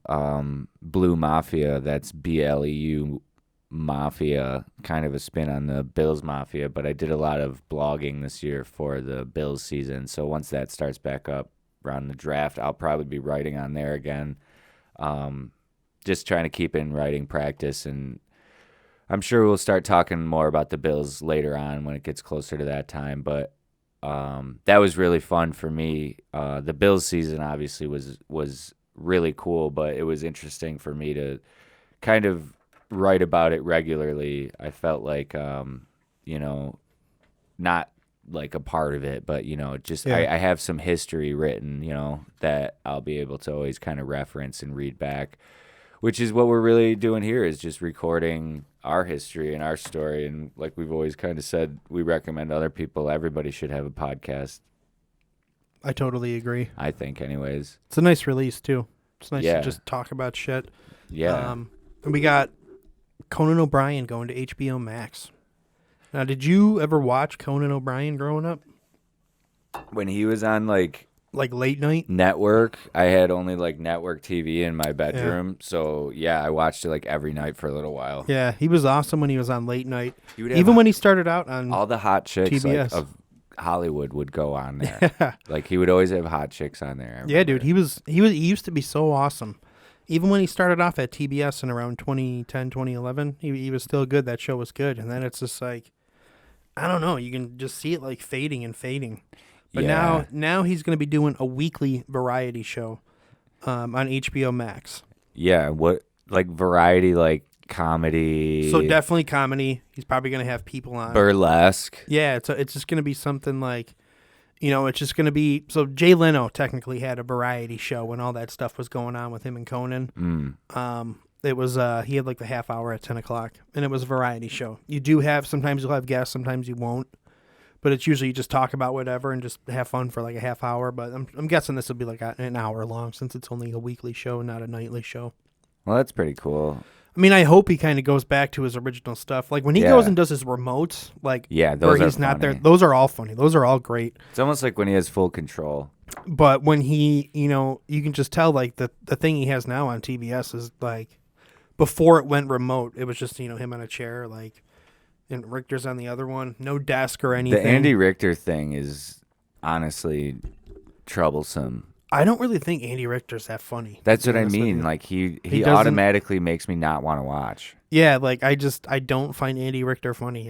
Blue Mafia. That's BLEU Mafia, kind of a spin on the Bills Mafia. But I did a lot of blogging this year for the Bills season. So once that starts back up around the draft, I'll probably be writing on there again. Just trying to keep in writing practice, and I'm sure we'll start talking more about the Bills later on when it gets closer to that time. But that was really fun for me. The Bills season obviously was really cool, but it was interesting for me to kind of write about it regularly. I felt like, not like a part of it, but I have some history written, that I'll be able to always kind of reference and read back, which is what we're really doing here, is just recording our history and our story. And like we've always kind of said, we recommend other people. Everybody should have a podcast. I totally agree. I think anyways. It's a nice release too. It's nice Yeah. to just talk about shit. Yeah. And we got Conan O'Brien going to HBO Max. Now, did you ever watch Conan O'Brien growing up? When he was on like late night? network, I had only like network TV in my bedroom. So yeah, I watched it like every night for a little while. Yeah, he was awesome when he was on late night. He would have Even when he started out on all the hot chicks TBS. of Hollywood would go on there. Like he would always have hot chicks on there. Yeah, dude, he used to be so awesome. Even when he started off at TBS in around 2010, 2011, he was still good. That show was good. And then it's just like, I don't know, you can just see it like fading and fading. But Yeah. now he's going to be doing a weekly variety show on HBO Max. Yeah, what like variety, like comedy, So definitely comedy. He's probably going to have people on. burlesque. Yeah, it's just going to be something like, it's just going to be, so Jay Leno technically had a variety show when all that stuff was going on with him and Conan. It was, he had like the half hour at 10 o'clock, and it was a variety show. Sometimes you'll have guests, sometimes you won't, but it's usually you just talk about whatever and just have fun for like a half hour, but I'm guessing this will be like an hour long since it's only a weekly show, not a nightly show. Well, that's pretty cool. I mean, I hope he kind of goes back to his original stuff. Like when he Yeah. goes and does his remotes, like Yeah, where those are he's not there, funny. those are all funny. Those are all great. It's almost like when he has full control. But when he, you can just tell like the thing he has now on TBS is like before it went remote, it was just, him on a chair, like, and Richter's on the other one, no desk or anything. The Andy Richter thing is honestly troublesome. I don't really think Andy Richter's that funny. That's to what be I honest with mean. you. Like he doesn't- automatically makes me not want to watch. Yeah, like I don't find Andy Richter funny.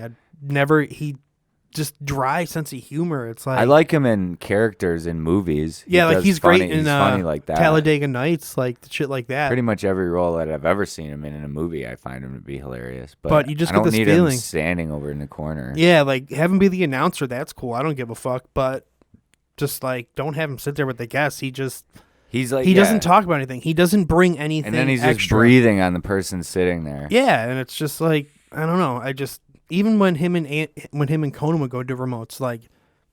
just dry sense of humor. It's like I like him in characters in movies. yeah, like does he's funny, great in he's funny like that. Talladega Nights, like shit like that. Pretty much every role that I've ever seen him in a movie, I find him to be hilarious. But you just I get don't this need feeling. him standing over in the corner. Yeah, like have him be the announcer. That's cool. I don't give a fuck. But just like don't have him sit there with the guests. He's like He doesn't talk about anything. He doesn't bring anything. and then he's just extra. breathing on the person sitting there. Yeah, and it's just like I don't know. I just even when him and Conan would go to remotes, like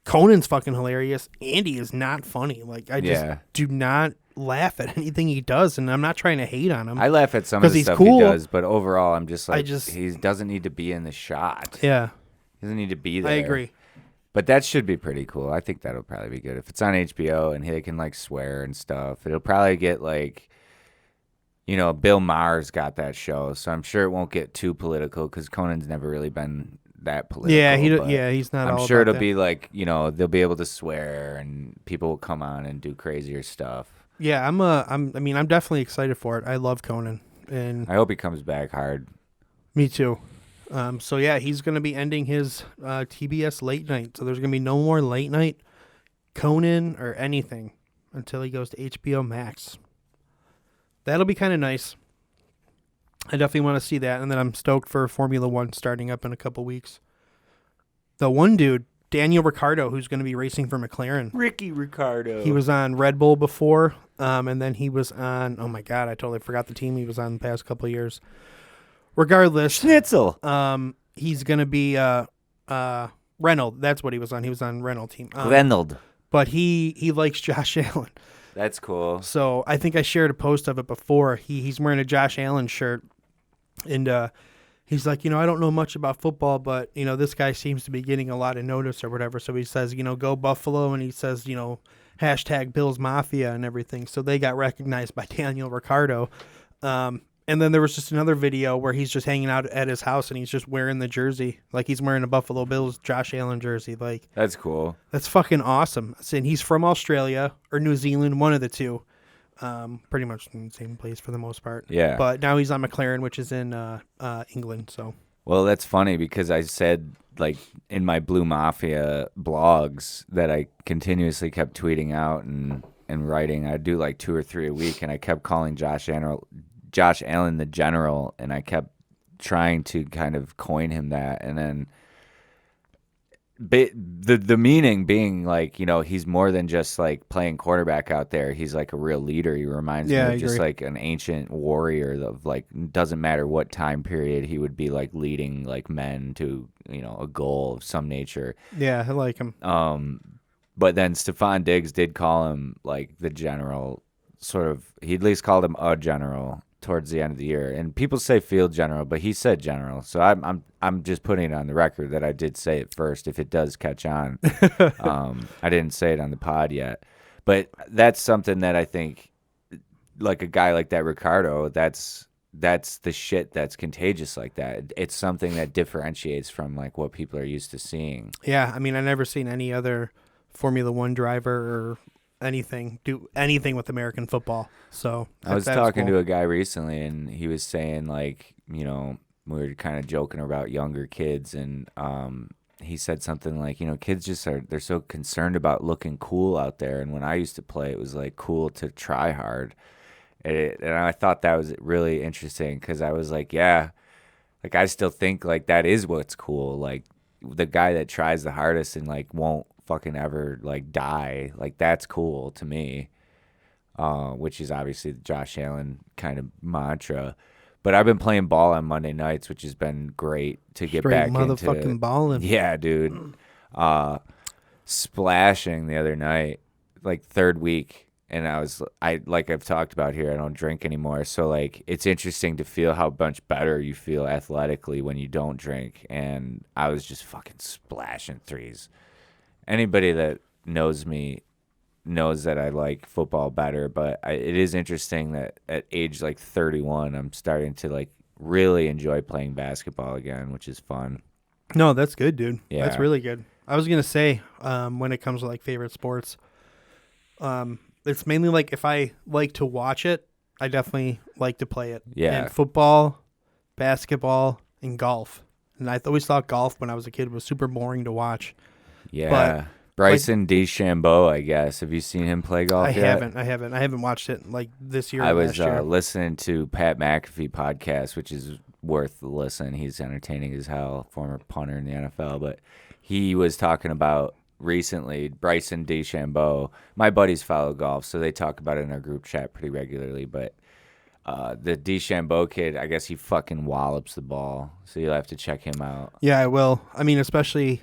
Conan's fucking hilarious. Andy is not funny. Like I just Yeah. do not laugh at anything he does, and I'm not trying to hate on him. I laugh at some of 'Cause the he's stuff cool. he does, but overall, I'm just like, just- he doesn't need to be in the shot. yeah, He doesn't need to be there. I agree. But that should be pretty cool. I think that'll probably be good. If it's on HBO and they can like swear and stuff, it'll probably get like, Bill Maher's got that show, so I'm sure it won't get too political because Conan's never really been that political. Yeah, but he's not. I'm all sure about it'll that. be like, they'll be able to swear and people will come on and do crazier stuff. Yeah, I'm definitely excited for it. I love Conan, and I hope he comes back hard. me too. So yeah, he's gonna be ending his TBS late night. So there's gonna be no more late night Conan or anything until he goes to HBO Max. That'll be kind of nice. I definitely want to see that, and then I'm stoked for Formula One starting up in a couple weeks. The one dude, Daniel Ricciardo, who's going to be racing for McLaren. Ricky Ricardo. He was on Red Bull before, and then he was on. Oh my God, I totally forgot the team he was on the past couple of years. Regardless, Schnitzel. he's gonna be Renault. That's what he was on. He was on Renault team. Reynolds. But he likes Josh Allen. That's cool. So I think I shared a post of it before. He's wearing a Josh Allen shirt, and he's like, I don't know much about football, but this guy seems to be getting a lot of notice or whatever. So he says, go Buffalo, and he says, hashtag Bills Mafia and everything. So they got recognized by Daniel Ricciardo. And then there was just another video where he's just hanging out at his house and he's just wearing the jersey, like he's wearing a Buffalo Bills Josh Allen jersey. Like That's cool. that's fucking awesome. And he's from Australia or New Zealand, one of the two. Pretty much in the same place for the most part. Yeah. But now he's on McLaren, which is in England. So Well, that's funny because I said, like, in my Blue Mafia blogs that I continuously kept tweeting out and writing. I'd do like 2 or 3 a week, and I kept calling Josh Allen the General, and I kept trying to kind of coin him that. And then the meaning being like, he's more than just like playing quarterback out there. He's like a real leader. He reminds me Yeah, I of just agree. like an ancient warrior of like, doesn't matter what time period, he would be like leading like men to, a goal of some nature. yeah, I like him. But then Stephon Diggs did call him like the general, sort of. He at least called him a general towards the end of the year. And people say field general, but he said general. So I'm just putting it on the record that I did say it first. If it does catch on, I didn't say it on the pod yet. But that's something that I think, like a guy like that, Ricardo, that's the shit that's contagious like that. It's something that differentiates from like what people are used to seeing. Yeah, I mean, I've never seen any other Formula One driver or anything do anything with American football. So I was talking to a guy recently, and he was saying, like, we were kind of joking about younger kids, and he said something like, kids just they're so concerned about looking cool out there. And when I used to play, it was like cool to try hard. And I thought that was really interesting because I was like, yeah, like I still think like that is what's cool. Like the guy that tries the hardest and like won't fucking ever like die, like that's cool to me. Which is obviously the Josh Allen kind of mantra. But I've been playing ball on Monday nights, which has been great to get straight back motherfucking into. balling. Yeah, dude. Splashing the other night, like third week, and I like I've talked about here, I don't drink anymore. So like it's interesting to feel how much better you feel athletically when you don't drink. And I was just fucking splashing threes. Anybody that knows me knows that I like football better, but it is interesting that at age like 31, I'm starting to like really enjoy playing basketball again, which is fun. No, that's good, dude. Yeah. That's really good. I was gonna say, when it comes to like favorite sports, it's mainly like if I like to watch it, I definitely like to play it. Yeah. And football, basketball, and golf. And I always thought golf when I was a kid was super boring to watch. Yeah. Bryson DeChambeau, I guess. Have you seen him play golf I yet? haven't watched it like this year. I or was last year. listening to Pat McAfee podcast, which is worth the listen. He's entertaining as hell, former punter in the NFL. But he was talking about recently Bryson DeChambeau. My buddies follow golf, so they talk about it in our group chat pretty regularly. But the DeChambeau kid, I guess he fucking wallops the ball. So you'll have to check him out. Yeah, I will. I mean, especially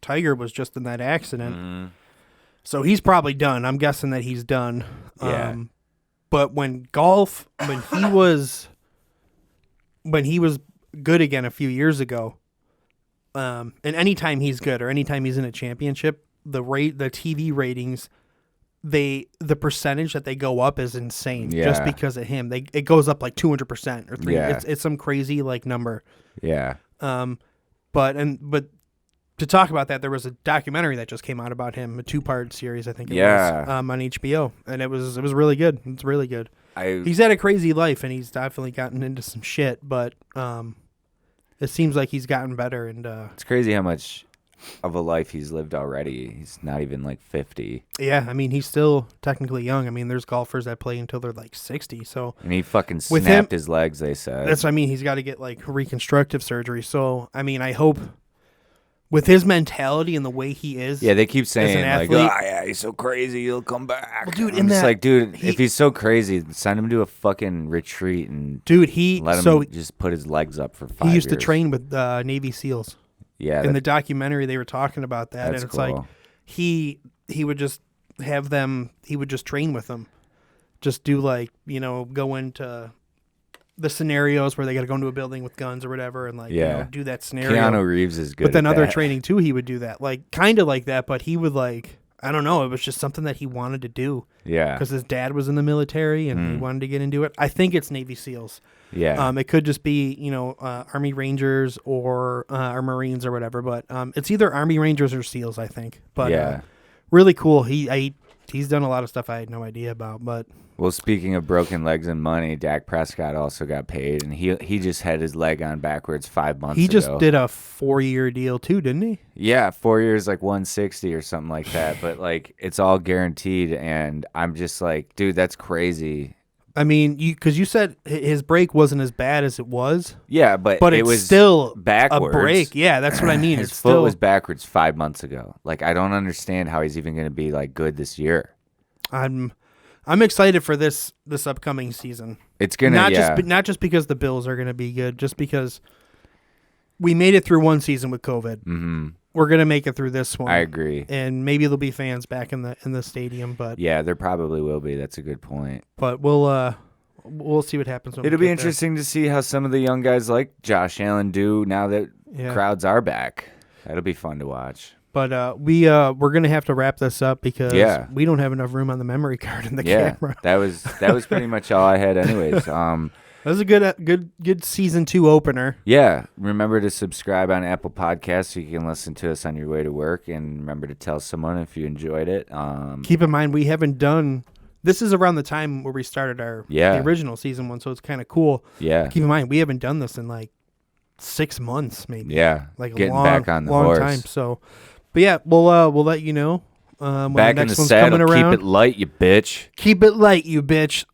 Tiger was just in that accident. Mm-hmm. So he's probably done. I'm guessing that he's done. Yeah. But when he was good again a few years ago, and anytime he's good or anytime he's in a championship, the TV ratings, the percentage that they go up is insane. Yeah. Just because of him, it goes up like 200% or 3. Yeah. It's some crazy like number. Yeah. But to talk about that, there was a documentary that just came out about him, a 2-part series, I think it was, on HBO, and it was really good. It's really good. He's had a crazy life, and he's definitely gotten into some shit, but it seems like he's gotten better. And it's crazy how much of a life he's lived already. He's not even like 50. Yeah, I mean, he's still technically young. I mean, there's golfers that play until they're like 60, so... And he fucking With snapped him- his legs, they said. That's what I mean. He's got to get like reconstructive surgery. So, I mean, I hope with his mentality and the way he is... Yeah, they keep saying, like, athlete- oh, yeah, he's so crazy, he'll come back. Well, dude, I'm in just that- like, dude, he- if he's so crazy, send him to a fucking retreat and Dude, let him just put his legs up for 5 years. he used to train with Navy SEALs. Yeah, In the documentary, they were talking about that, and that's it's cool. like he would just have them. He would just train with them, just do like go into the scenarios where they got to go into a building with guns or whatever, and like do that scenario. Keanu Reeves is good. But then at other that. training too, he would do that, like kind of like that. But he would like I don't know. It was just something that he wanted to do Yeah, because his dad was in the military and he wanted to get into it. I think it's Navy SEALs. yeah, It could just be, Army Rangers or Marines or whatever, but it's either Army Rangers or SEALs, I think. But yeah. really cool. He's done a lot of stuff I had no idea about, but Well, speaking of broken legs and money, Dak Prescott also got paid, and he just had his leg on backwards 5 months ago. he just did a 4-year deal too, didn't he? Yeah, 4 years, like 160 or something like that. But like, it's all guaranteed, and I'm just like, dude, that's crazy. I mean, because you said his break wasn't as bad as it was, Yeah, but it it's was still backwards. a break. Yeah, that's what I mean. His It's foot still. was backwards 5 months ago. Like, I don't understand how he's even going to be like good this year. I'm excited for this upcoming season. It's gonna Not just because the Bills are gonna be good, just because we made it through one season with COVID. Mm-hmm. We're gonna make it through this one. I agree. And maybe there'll be fans back in the stadium, but Yeah, there probably will be. That's a good point. we'll see what happens. When we It'll be get there. interesting to see how some of the young guys like Josh Allen do now that Yeah. crowds are back. That'll be fun to watch. But we're gonna have to wrap this up because Yeah. we don't have enough room on the memory card in the Yeah, camera. that was pretty much all I had, anyways. That was a good season 2 opener. Yeah, remember to subscribe on Apple Podcasts so you can listen to us on your way to work, and remember to tell someone if you enjoyed it. Keep in mind we haven't done. This is around the time where we started the original season 1, so it's kind of cool. Yeah, Keep in mind we haven't done this in like 6 months, maybe. yeah, Like getting a long, back on the long horse. time. So, but yeah, we'll let you know when Back the in next the one's saddle, coming around. keep it light, you bitch. Keep it light, you bitch.